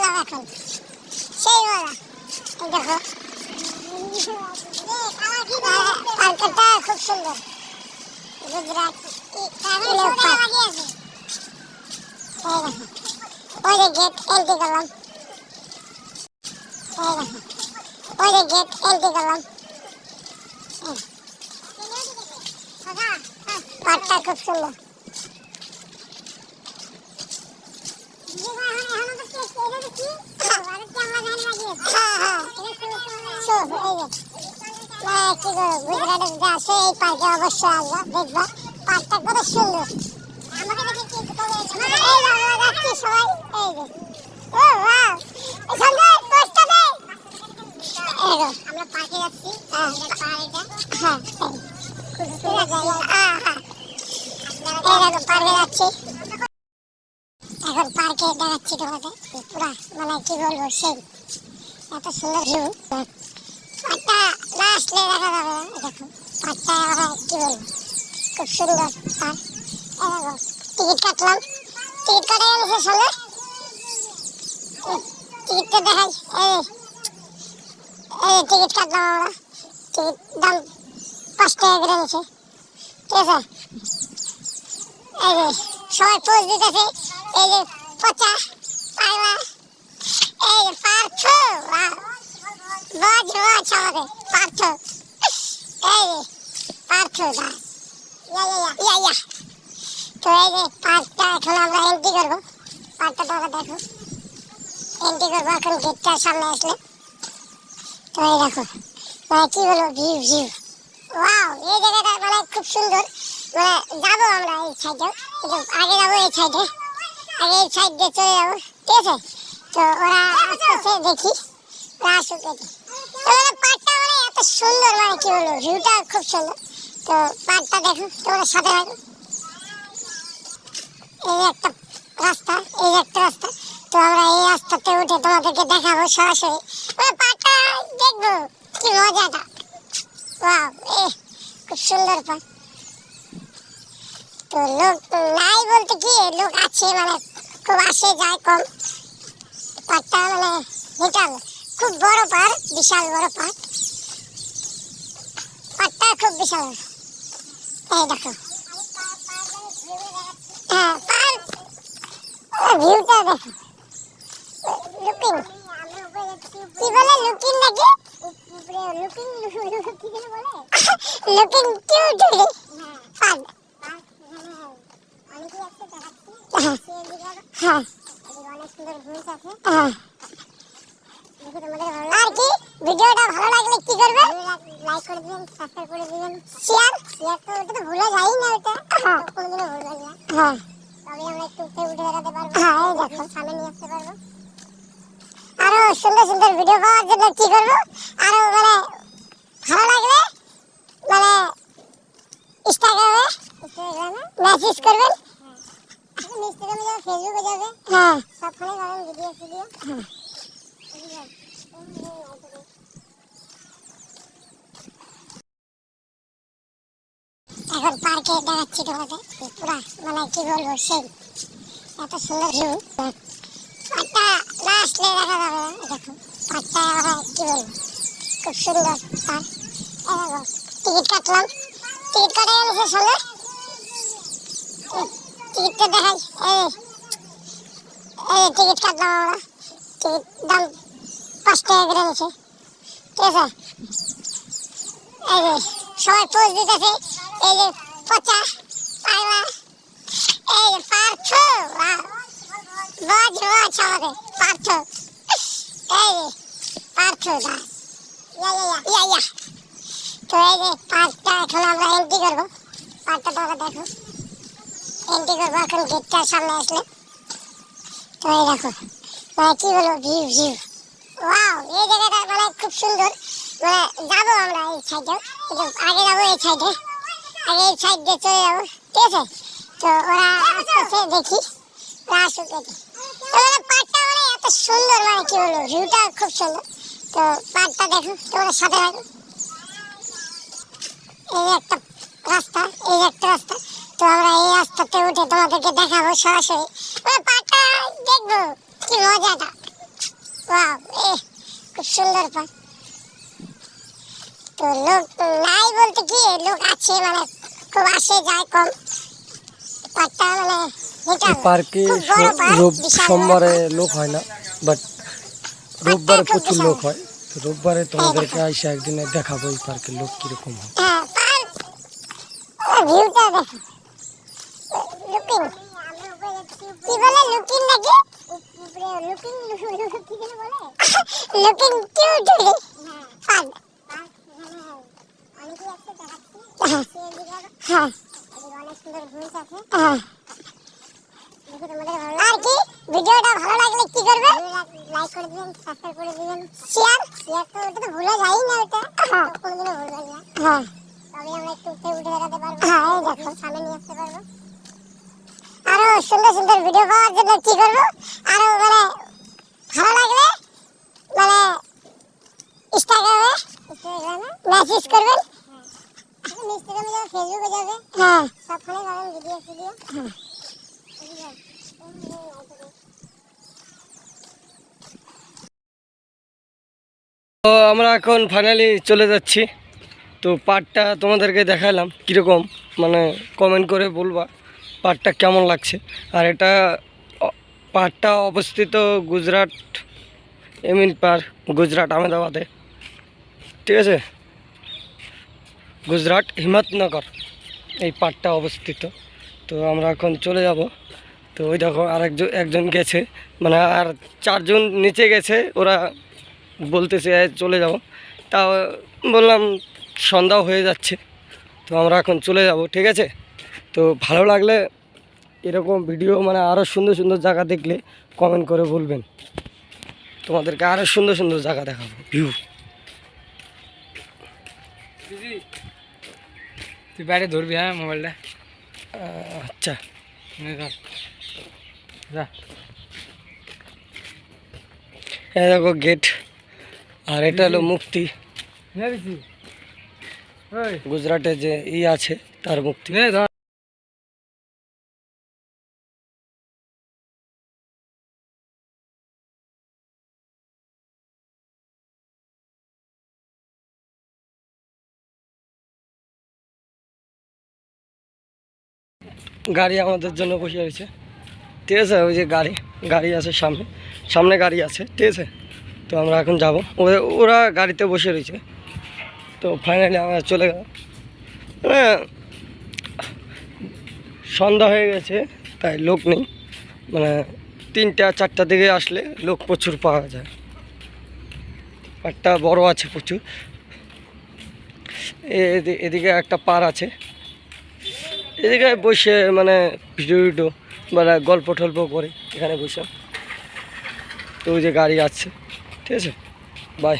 দাও এখন সেই মজা। দেখো পার্কটা খুব সুন্দর, গুজরাট ওই যে গেট এন্ট্রি করলাম, ওই যে গেট এন্ট্রি করলাম। পার্কটা খুব সুন্দর। গুজরাটে যদি আসে এই পার্কে অবশ্যই আসবা, দেখবা পার্কটা কত সুন্দর। যাচ্ছি সবাই, এই যে আমরা পার্কে যাচ্ছি, পার্কে যাচ্ছি এখন। পার্কে দেখাচ্ছি তোমাদের পুরা, মানে কি বলবো, সেই এত সুন্দর ভিউ। পার্কটা না আসলে দেখা যাবে না। দেখো পার্কটা কি বলবো, খুব সুন্দর পার্ক। টিকিট কাটলাম, টিকিট কাটা গেছে সঙ্গে, টিকিটটা দেখাই। এই টিকিট কাটলাম আমরা, টিকিট দাম 5 টাকা করে নিয়েছে, ঠিক আছে। এই যে সবাই পোজ দিতেছে, এই যে পচা পাগলা, এই যে পার্থ, আমাদের পার্থ, এই যে পার্থ দাস, ইয়া। তো এই যে পার্কটা এখন আমরা এন্ট্রি করবো, পার্কটা তোমরা দেখো, এন্ট্রি করবো এখন গেটটার সামনে আসলে। তো এই দেখো কি বলবো, ভিউ ওয়াও। এই জায়গাটা মানে খুব সুন্দর, মানে যাবো আমরা এই সাইডে, আগে যাবো এই সাইডে, আগে এই সাইড দিয়ে চলে যাবো, ঠিক আছে। তো ওরা আসতেছে, দেখি ওরা আসুক, দেখি। পার্কটা মানে এত সুন্দর, মানে কি বলবো, ভিউটা খুব সুন্দর। তো পার্কটা দেখো, তোমরা সাথে থাকো। এই একটা রাস্তা, এই একটা রাস্তা। তো আমরা এই রাস্তাতে উঠে তোমাদেরকে দেখাবো সরাসরি, মানে পার্কটা দেখবো, কি মজাটা। ওয়াও, খুব সুন্দর পার্ক। তো লোক নাই বলতে কি, লোক আছে, মানে খুব আসে যায় কম। পার্কটা মানে বিশাল, খুব বড় পার্ক, বিশাল বড় পার্ক। পার্কটা খুব বিশাল। এই দেখো, হ্যাঁ পার্ক ভিউটা দেখো, লুকিং কি বলে, লুকিং নাকি লুকিং কিউট ফান। হ্যাঁ আর কি, ভিডিওটা ভালো লাগলে কি করবে, লাইক করে দিবেন, সাবস্ক্রাইব করে দিবেন, শেয়ার তো ওটা তো ভুলে যাই না, ওটা কোনদিনও ভুলবেন না। হ্যাঁ তবে আমরা একটু উঠে দেখাতে পারবো, হ্যাঁ এই দেখো সামনে নিয়ে আসতে পারবো। আরো সুন্দর সুন্দর ভিডিও পাওয়ার জন্য কি করবো, আরো মানে ভালো লাগলে মানে ইনস্টাগ্রামে মেসেজ করবেন, ইনস্টাগ্রামে যাবে, ফেসবুকে যাবে, হ্যাঁ সবখানে পাবেন ভিডিও। এখন পার্কে দেখাচ্ছি তোমাদের পুরা, মানে কি বলবো, সেই এত সুন্দর ভিউ। পার্কটা না আসলে দেখা যাবে না। দেখো পার্কটা কি বলবো, খুব সুন্দর পার্ক। টিকিট কাটলাম, টিকিট কাটা গেছে সঙ্গে, টিকিটটা দেখাই। এই টিকিট কাটলাম আমরা, টিকিট দাম 5 টাকা করে নিয়েছে, ঠিক আছে। এই যে সবাই পোজ দিতেছে, এই যে পচা পাগলা, এই যে পার্থ, আমাদের পার্থ, এই যে পার্থ দাস, ইয়া। তো এই যে পার্কটা এখন আমরা এন্ট্রি করবো, পার্কটা তোমরা দেখো, এন্ট্রি করবো এখন গেটটার সামনে আসলে। তো এই দেখো মানে কি বলবো, ভিউ ওয়াও। এই জায়গাটা মানে খুব সুন্দর, মানে যাবো আমরা এই সাইডে, আগে যাবো এই সাইডে, আগে এই সাইড দিয়ে চলে যাবো, ঠিক আছে। তো ওরা আসতেছে, দেখি ওরা আসুক, দেখি। পার্কটা মানে এত সুন্দর, মানে কি বলবো, ভিউটা খুব সুন্দর। তো পার্কটা দেখো, তোমরা সাথে থাকো। এই একটা রাস্তা, এই একটা রাস্তা। তো আমরা এই রাস্তাতে উঠে তোমাদেরকে দেখাবো সরাসরি, মানে পার্কটা দেখবো, কি মজাটা। ওয়াও, খুব সুন্দর পার্ক। তো লোক নাই বলতে কি, লোক আছে, মানে খুব আসে যায় কম। পার্কটা মানে এই পার্কে খুব বড় পার্ক, বিশাল বড় সোমবারে পার্ক। লোক হয় না, বাট পার্কটা রোববারে খুব প্রচুর বিশাল। লোক হয়। তো রোববারে তোমাদেরকে দেখো। এসে একদিনে দেখাবো এই পার্কের লোক কিরকম হয়। হ্যাঁ, পার্ক ভিউটা দেখো। লুকিং, কি বলে লুকিং নাকি? Looking looking cute park. হ্যাঁ হ্যাঁ, আর কি ভিডিওটা ভালো লাগলে কি করবে? লাইক করে দিবেন, সাবস্ক্রাইব করে দিবেন, শেয়ার তো ওটা তো ভুলে যাই না, ওটা কোনদিনও ভুলবেন না। হ্যাঁ, তবে আমরা একটু উঠে দেখাতে পারবো। হ্যাঁ, এই দেখো সামনে নিয়ে আসতে পারবো। আরো সুন্দর সুন্দর ভিডিও পাওয়ার জন্য কি করবো, আরো মানে ভালো লাগলে মানে ইনস্টাগ্রামে মেসেজ করবেন। ইনস্টাগ্রামে যাবে, ফেসবুকে যাবে, হ্যাঁ সবখানে পাবেন ভিডিও। হ্যাঁ, তো আমরা এখন ফাইনালি চলে যাচ্ছি। তো পার্কটা তোমাদেরকে দেখালাম কীরকম, মানে কমেন্ট করে বলবা পার্কটা কেমন লাগছে। আর এটা পার্কটা অবস্থিত গুজরাট এমিন পার্ক, গুজরাট আহমেদাবাদে, ঠিক আছে, গুজরাট হিম্মতনগর এই পার্কটা অবস্থিত। তো আমরা এখন চলে যাব। তো ওই দেখো আর একজন গেছে, মানে আর 4 জন নিচে গেছে, ওরা বলতেছে চলে যাব। তা বললাম সন্ধ্যা হয়ে যাচ্ছে, তো আমরা এখন চলে যাব, ঠিক আছে। তো ভালো লাগলে এরকম ভিডিও, মানে আরও সুন্দর সুন্দর জায়গা দেখলে কমেন্ট করে বলবেন, তোমাদেরকে আরও সুন্দর সুন্দর জায়গা দেখাবো, ভিউ। তুই বাইরে ধরবি, হ্যাঁ মোবাইলটা। আচ্ছা, যা। এই দেখো গেট, আর এটা হলো মুক্তি, গুজরাটে যে আছে তার মুক্তি। গাড়ি আমাদের জন্য বসে রয়েছে, ঠিক আছে। ওই যে গাড়ি আছে, সামনে গাড়ি আছে, ঠিক আছে। তো আমরা এখন যাব, ওরা গাড়িতে বসে রয়েছে। তো ফাইনালি আমরা চলে গেলাম। সন্ধ্যা হয়ে গেছে, তাই লোক নেই, মানে 3টা-4টা দিকে আসলে লোক প্রচুর পাওয়া যায়। পার্কটা বড় আছে প্রচুর। এদিকে একটা পার আছে, এদিকে বসে মানে ভিডিও মানে গল্প টল্প করে এখানে বসে। তো ওই যে গাড়ি আছে, ঠিক আছে, বাই।